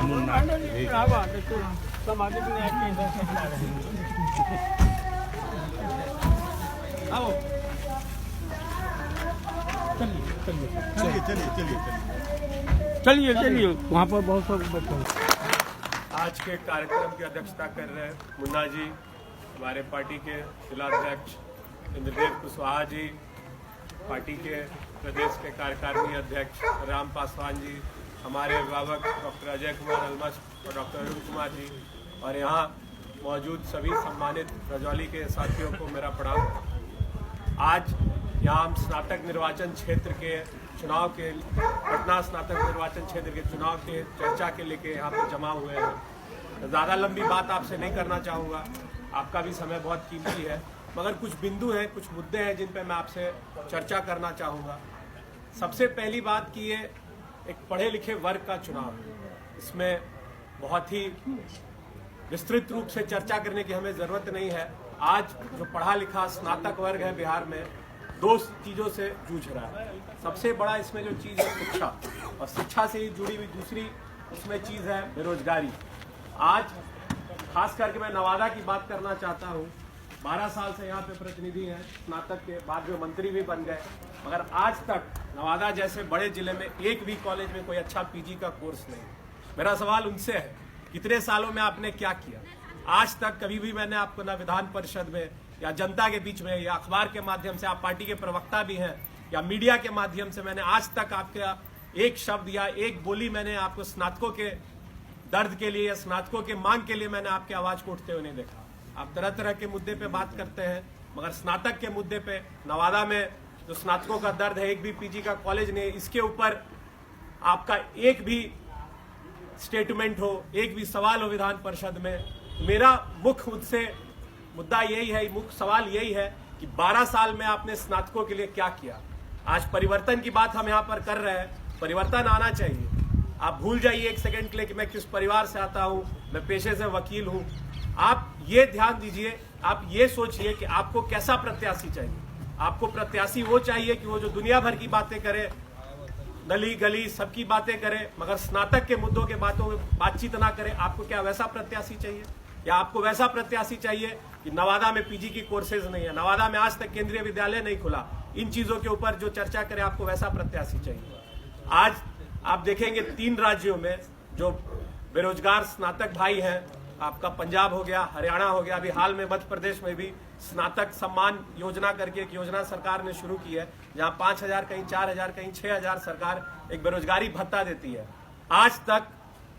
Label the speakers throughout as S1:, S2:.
S1: मुन्ना आओ चलिए वहाँ पर बहुत सब बच्चे।
S2: आज के कार्यक्रम की अध्यक्षता कर रहे हैं मुन्ना जी, हमारे पार्टी के जिला अध्यक्ष इंद्रदेव कुशवाहा जी, पार्टी के प्रदेश के कार्यकारिणी अध्यक्ष राम पासवान जी, हमारे अभिभावक डॉक्टर अजय कुमार अलमस और डॉक्टर अरुण कुमार जी, और यहाँ मौजूद सभी सम्मानित रजौली के साथियों को मेरा प्रणाम। आज यहाँ हम स्नातक निर्वाचन क्षेत्र के चुनाव के पटना स्नातक निर्वाचन क्षेत्र के चुनाव के चर्चा के लेके यहाँ पे जमा हुए हैं। ज़्यादा लंबी बात आपसे नहीं करना चाहूँगा, आपका भी समय बहुत कीमती है, मगर कुछ बिंदु हैं, कुछ मुद्दे हैं जिन पे मैं आपसे चर्चा करना चाहूँगा। सबसे पहली बात कि ये एक पढ़े लिखे वर्ग का चुनाव है, इसमें बहुत ही विस्तृत रूप से चर्चा करने की हमें ज़रूरत नहीं है। आज जो पढ़ा लिखा स्नातक वर्ग है बिहार में, दो चीज़ों से जूझ रहा है। सबसे बड़ा इसमें जो चीज़ है शिक्षा, और शिक्षा से ही जुड़ी हुई दूसरी इसमें चीज़ है बेरोजगारी। आज खास करके मैं नवादा की बात करना चाहता हूँ। 12 साल से यहाँ पे प्रतिनिधि हैं, स्नातक के बाद में मंत्री भी बन गए, मगर आज तक नवादा जैसे बड़े जिले में एक भी कॉलेज में कोई अच्छा पीजी का कोर्स नहीं। मेरा सवाल उनसे है, कितने सालों में आपने क्या किया? आज तक कभी भी मैंने आपको ना विधान परिषद में या जनता के बीच में या अखबार के माध्यम से, आप पार्टी के प्रवक्ता भी हैं, या मीडिया के माध्यम से मैंने आज तक आपका एक शब्द या एक बोली मैंने आपको स्नातकों के दर्द के लिए या स्नातकों के मांग के लिए मैंने आपकी आवाज को उठते हुए नहीं देखा। आप तरह तरह के मुद्दे पे बात करते हैं, मगर स्नातक के मुद्दे पे नवादा में जो स्नातकों का दर्द है, एक भी पीजी का कॉलेज नहीं, इसके ऊपर आपका एक भी स्टेटमेंट हो, एक भी सवाल हो विधान परिषद में। मेरा मुख्य मुद्दा यही है, मुख्य सवाल यही है कि 12 साल में आपने स्नातकों के लिए क्या किया? आज परिवर्तन की बात हम यहाँ पर कर रहे हैं, परिवर्तन आना चाहिए। आप भूल जाइए एक सेकंड के लिए कि मैं किस परिवार से आता हूँ, मैं पेशे से वकील हूँ। आप ये ध्यान दीजिए, आप ये सोचिए कि आपको कैसा प्रत्याशी चाहिए। आपको प्रत्याशी वो चाहिए कि वो जो दुनिया भर की बातें करे, गली गली सबकी बातें करे, मगर स्नातक के मुद्दों के बातों में बातचीत ना करे। आपको क्या वैसा प्रत्याशी चाहिए? या आपको वैसा प्रत्याशी चाहिए कि नवादा में पीजी की कोर्सेज नहीं है, नवादा में आज तक केंद्रीय विद्यालय नहीं खुला, इन चीजों के ऊपर जो चर्चा करे, आपको वैसा प्रत्याशी चाहिए? आज आप देखेंगे 3 राज्यों में जो बेरोजगार स्नातक भाई हैं, आपका पंजाब हो गया, हरियाणा हो गया, अभी हाल में मध्य प्रदेश में भी स्नातक सम्मान योजना करके एक योजना सरकार ने शुरू की है, जहां 5,000 कहीं 4,000 कहीं 6,000 सरकार एक बेरोजगारी भत्ता देती है। आज तक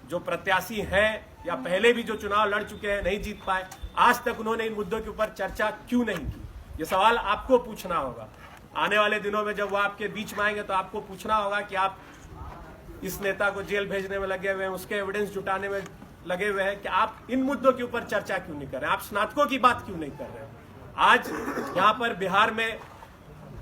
S2: जो प्रत्याशी हैं या पहले भी जो चुनाव लड़ चुके हैं, नहीं जीत पाए, आज तक उन्होंने इन मुद्दों के ऊपर चर्चा क्यों नहीं की? ये सवाल आपको पूछना होगा। आने वाले दिनों में जब वो आपके बीच में आएंगे तो आपको पूछना होगा कि आप इस नेता को जेल भेजने में लगे हुए हैं, उसके एविडेंस जुटाने में लगे हुए हैं, कि आप इन मुद्दों के ऊपर चर्चा क्यों नहीं कर रहे हैं? आप स्नातकों की बात क्यों नहीं कर रहे हैं? आज यहाँ पर बिहार में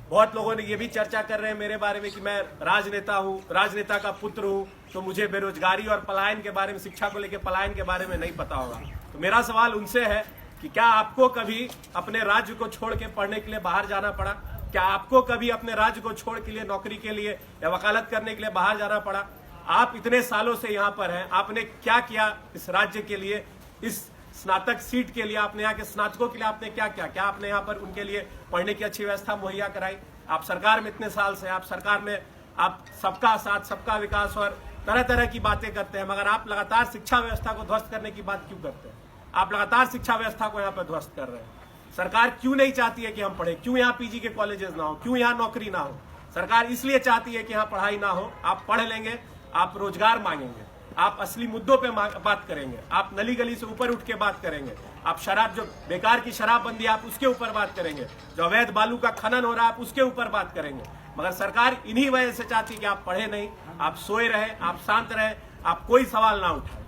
S2: बहुत लोगों ने ये भी चर्चा कर रहे हैं मेरे बारे में कि मैं राजनेता हूँ, राजनेता का पुत्र हूँ, तो मुझे बेरोजगारी और पलायन के बारे में, शिक्षा को लेकर पलायन के बारे में नहीं पता होगा। तो मेरा सवाल उनसे है कि क्या आपको कभी अपने राज्य को छोड़ के पढ़ने के लिए बाहर जाना पड़ा? क्या आपको कभी अपने राज्य को छोड़ के लिए नौकरी के लिए या वकालत करने के लिए बाहर जाना पड़ा? आप इतने सालों से यहाँ पर हैं, आपने क्या किया इस राज्य के लिए, इस स्नातक सीट के लिए? आपने यहाँ के स्नातकों के लिए आपने क्या किया? क्या आपने यहाँ पर उनके लिए पढ़ने की अच्छी व्यवस्था मुहैया कराई? आप सरकार में इतने साल से, आप सरकार में आप सबका साथ सबका विकास और तरह तरह की बातें करते हैं, मगर आप लगातार शिक्षा व्यवस्था को ध्वस्त करने की बात क्यों करते हैं? आप लगातार शिक्षा व्यवस्था को यहाँ पर ध्वस्त कर रहे हैं। सरकार क्यों नहीं चाहती है कि हम पढ़े? क्यों यहाँ पीजी के कॉलेजेस ना हो? क्यों यहाँ नौकरी ना हो? सरकार इसलिए चाहती है कि यहाँ पढ़ाई ना हो। आप पढ़ लेंगे, आप रोजगार मांगेंगे, आप असली मुद्दों पे बात करेंगे, आप नली गली से ऊपर उठ के बात करेंगे, आप शराब, जो बेकार की शराबबंदी आप उसके ऊपर बात करेंगे, जो अवैध बालू का खनन हो रहा है आप उसके ऊपर बात करेंगे। मगर सरकार इन्हीं वजह से चाहती है कि आप पढ़े नहीं, आप सोए रहे, आप शांत रहे, आप कोई सवाल ना उठाए।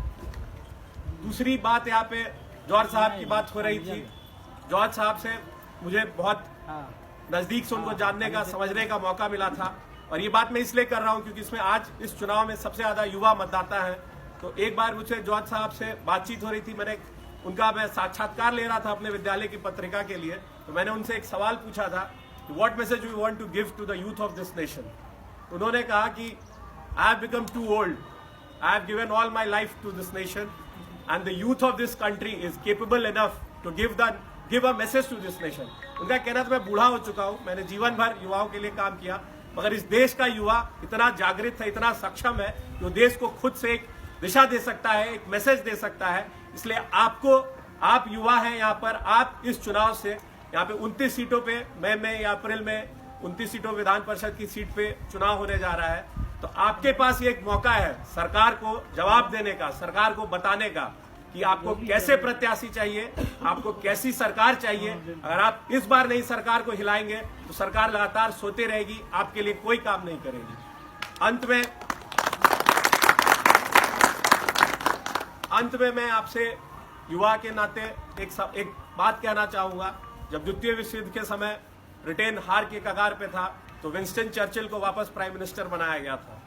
S2: दूसरी बात, यहाँ पे जॉर्ज साहब की बात हो रही थी। जॉर्ज साहब से मुझे बहुत नजदीक से उनको जानने का, समझने का मौका मिला था, और ये बात मैं इसलिए कर रहा हूं क्योंकि इसमें आज इस चुनाव में सबसे ज्यादा युवा मतदाता हैं। तो एक बार मुझे जॉर्ज साहब से बातचीत हो रही थी, मैं साक्षात्कार ले रहा था अपने विद्यालय की पत्रिका के लिए, तो मैंने उनसे एक सवाल पूछा था कि what message we want to give to the youth of this nation. उन्होंने कहा कि I have become too old I have given all my life to this nation, and the youth of this country is capable enough to give a message to this nation. उनका कहना था मैं बूढ़ा हो चुका हूं, मैंने जीवन भर युवाओं के लिए काम किया, मगर इस देश का युवा इतना जागृत है, इतना सक्षम है कि वो देश को खुद से एक दिशा दे सकता है, एक मैसेज दे सकता है। इसलिए आप युवा हैं यहाँ पर, आप इस चुनाव से यहाँ पे 29 सीटों पे मई में या अप्रैल में 29 सीटों विधान परिषद की सीट पे चुनाव होने जा रहा है। तो आपके पास ये एक मौका है सरकार को जवाब देने का, सरकार को बताने का कि आपको कैसे प्रत्याशी चाहिए, आपको कैसी सरकार चाहिए। अगर आप इस बार नहीं सरकार को हिलाएंगे तो सरकार लगातार सोती रहेगी, आपके लिए कोई काम नहीं करेगी। अंत में मैं आपसे युवा के नाते एक बात कहना चाहूंगा। जब द्वितीय विश्व युद्ध के समय ब्रिटेन हार के कगार पे था तो विंस्टन चर्चिल को वापस प्राइम मिनिस्टर बनाया गया था।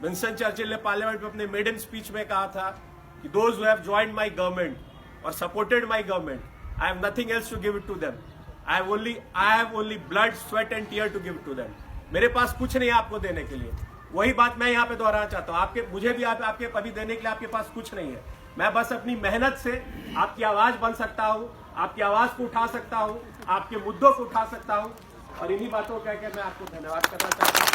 S2: विंस्टन चर्चिल ने पार्लियामेंट में अपने मेडन स्पीच में कहा था कि those who have joined my government और supported my government, I have nothing else to give it to them, I have only blood sweat and tear to give to them. मेरे पास कुछ नहीं है आपको देने के लिए। वही बात मैं यहाँ पे दोहराना चाहता हूँ। मुझे भी आपके कभी देने के लिए आपके पास कुछ नहीं है। मैं बस अपनी मेहनत से आपकी आवाज बन सकता हूँ, आपकी आवाज को उठा सकता हूँ, आपके मुद्दों को उठा सकता हूँ। और इन्हीं बातों को कहकर मैं आपको धन्यवाद करना चाहता हूँ।